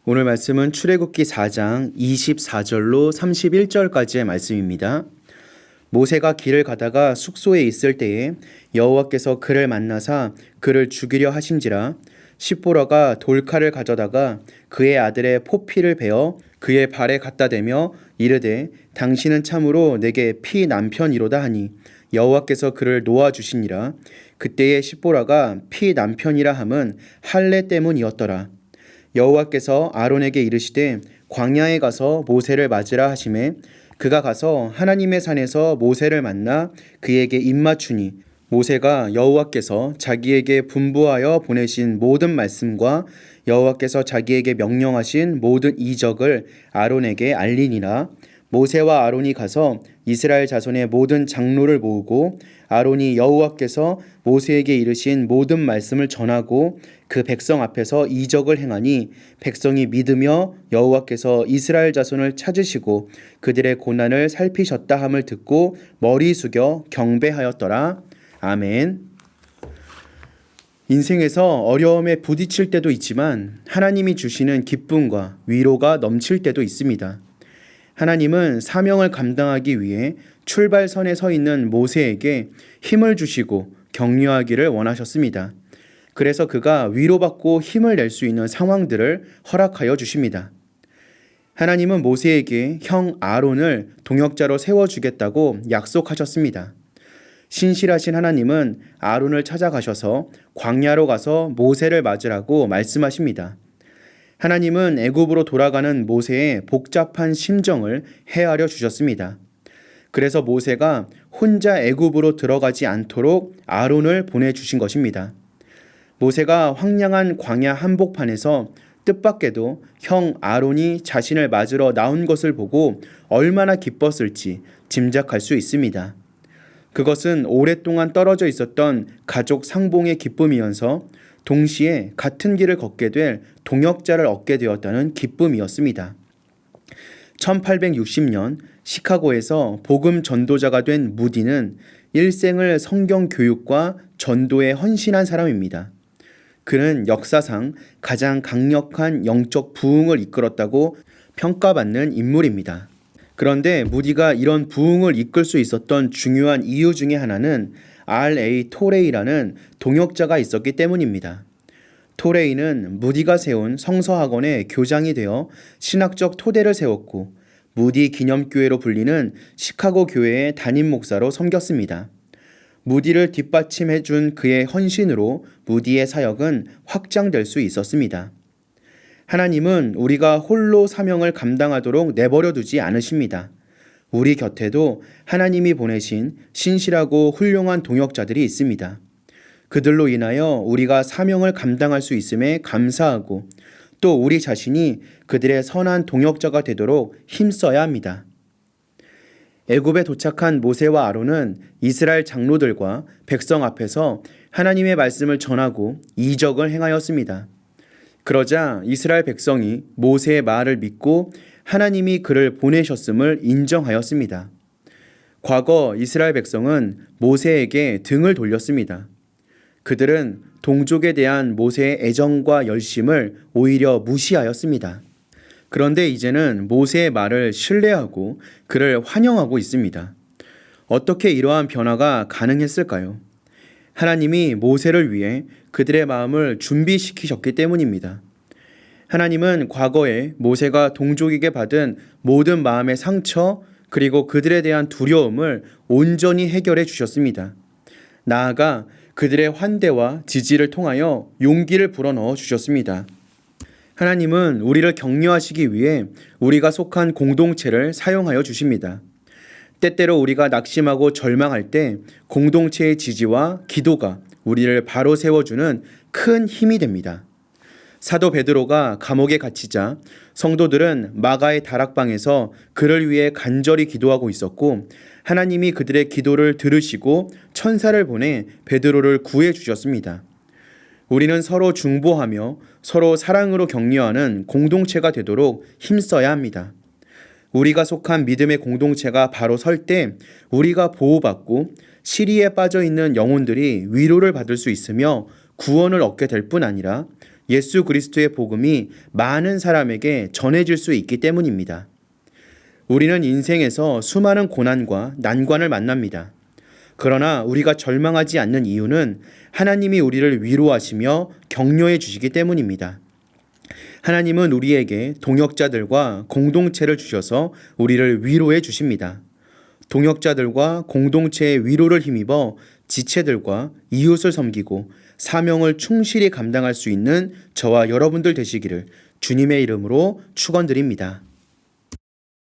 오늘 말씀은 출애굽기 4장 24절로 31절까지의 말씀입니다. 모세가 길을 가다가 숙소에 있을 때에 여호와께서 그를 만나사 그를 죽이려 하신지라. 십보라가 돌칼을 가져다가 그의 아들의 포피를 베어 그의 발에 갖다 대며 이르되 당신은 참으로 내게 피 남편이로다 하니 여호와께서 그를 놓아 주시니라. 그때에 십보라가 피 남편이라 함은 할례 때문이었더라. 여호와께서 아론에게 이르시되 광야에 가서 모세를 맞으라 하시매 그가 가서 하나님의 산에서 모세를 만나 그에게 입맞추니 모세가 여호와께서 자기에게 분부하여 보내신 모든 말씀과 여호와께서 자기에게 명령하신 모든 이적을 아론에게 알리니라. 모세와 아론이 가서 이스라엘 자손의 모든 장로를 모으고 아론이 여호와께서 모세에게 이르신 모든 말씀을 전하고 그 백성 앞에서 이적을 행하니 백성이 믿으며 여호와께서 이스라엘 자손을 찾으시고 그들의 고난을 살피셨다 함을 듣고 머리 숙여 경배하였더라. 아멘. 인생에서 어려움에 부딪힐 때도 있지만 하나님이 주시는 기쁨과 위로가 넘칠 때도 있습니다. 하나님은 사명을 감당하기 위해 출발선에 서 있는 모세에게 힘을 주시고 격려하기를 원하셨습니다. 그래서 그가 위로받고 힘을 낼 수 있는 상황들을 허락하여 주십니다. 하나님은 모세에게 형 아론을 동역자로 세워주겠다고 약속하셨습니다. 신실하신 하나님은 아론을 찾아가셔서 광야로 가서 모세를 맞으라고 말씀하십니다. 하나님은 애굽으로 돌아가는 모세의 복잡한 심정을 헤아려 주셨습니다. 그래서 모세가 혼자 애굽으로 들어가지 않도록 아론을 보내주신 것입니다. 모세가 황량한 광야 한복판에서 뜻밖에도 형 아론이 자신을 맞으러 나온 것을 보고 얼마나 기뻤을지 짐작할 수 있습니다. 그것은 오랫동안 떨어져 있었던 가족 상봉의 기쁨이면서 동시에 같은 길을 걷게 될 동역자를 얻게 되었다는 기쁨이었습니다. 1860년 시카고에서 복음 전도자가 된 무디는 일생을 성경 교육과 전도에 헌신한 사람입니다. 그는 역사상 가장 강력한 영적 부흥을 이끌었다고 평가받는 인물입니다. 그런데 무디가 이런 부흥을 이끌 수 있었던 중요한 이유 중에 하나는 R.A. 토레이라는 동역자가 있었기 때문입니다. 토레이는 무디가 세운 성서학원의 교장이 되어 신학적 토대를 세웠고 무디 기념교회로 불리는 시카고 교회의 담임 목사로 섬겼습니다. 무디를 뒷받침해 준 그의 헌신으로 무디의 사역은 확장될 수 있었습니다. 하나님은 우리가 홀로 사명을 감당하도록 내버려 두지 않으십니다. 우리 곁에도 하나님이 보내신 신실하고 훌륭한 동역자들이 있습니다. 그들로 인하여 우리가 사명을 감당할 수 있음에 감사하고 또 우리 자신이 그들의 선한 동역자가 되도록 힘써야 합니다. 애굽에 도착한 모세와 아론은 이스라엘 장로들과 백성 앞에서 하나님의 말씀을 전하고 이적을 행하였습니다. 그러자 이스라엘 백성이 모세의 말을 믿고 하나님이 그를 보내셨음을 인정하였습니다. 과거 이스라엘 백성은 모세에게 등을 돌렸습니다. 그들은 동족에 대한 모세의 애정과 열심을 오히려 무시하였습니다. 그런데 이제는 모세의 말을 신뢰하고 그를 환영하고 있습니다. 어떻게 이러한 변화가 가능했을까요? 하나님이 모세를 위해 그들의 마음을 준비시키셨기 때문입니다. 하나님은 과거에 모세가 동족에게 받은 모든 마음의 상처 그리고 그들에 대한 두려움을 온전히 해결해 주셨습니다. 나아가 그들의 환대와 지지를 통하여 용기를 불어넣어 주셨습니다. 하나님은 우리를 격려하시기 위해 우리가 속한 공동체를 사용하여 주십니다. 때때로 우리가 낙심하고 절망할 때 공동체의 지지와 기도가 우리를 바로 세워주는 큰 힘이 됩니다. 사도 베드로가 감옥에 갇히자 성도들은 마가의 다락방에서 그를 위해 간절히 기도하고 있었고 하나님이 그들의 기도를 들으시고 천사를 보내 베드로를 구해 주셨습니다. 우리는 서로 중보하며 서로 사랑으로 격려하는 공동체가 되도록 힘써야 합니다. 우리가 속한 믿음의 공동체가 바로 설 때 우리가 보호받고 시리에 빠져 있는 영혼들이 위로를 받을 수 있으며 구원을 얻게 될 뿐 아니라 예수 그리스도의 복음이 많은 사람에게 전해질 수 있기 때문입니다. 우리는 인생에서 수많은 고난과 난관을 만납니다. 그러나 우리가 절망하지 않는 이유는 하나님이 우리를 위로하시며 격려해 주시기 때문입니다. 하나님은 우리에게 동역자들과 공동체를 주셔서 우리를 위로해 주십니다. 동역자들과 공동체의 위로를 힘입어 지체들과 이웃을 섬기고 사명을 충실히 감당할 수 있는 저와 여러분들 되시기를 주님의 이름으로 축원드립니다.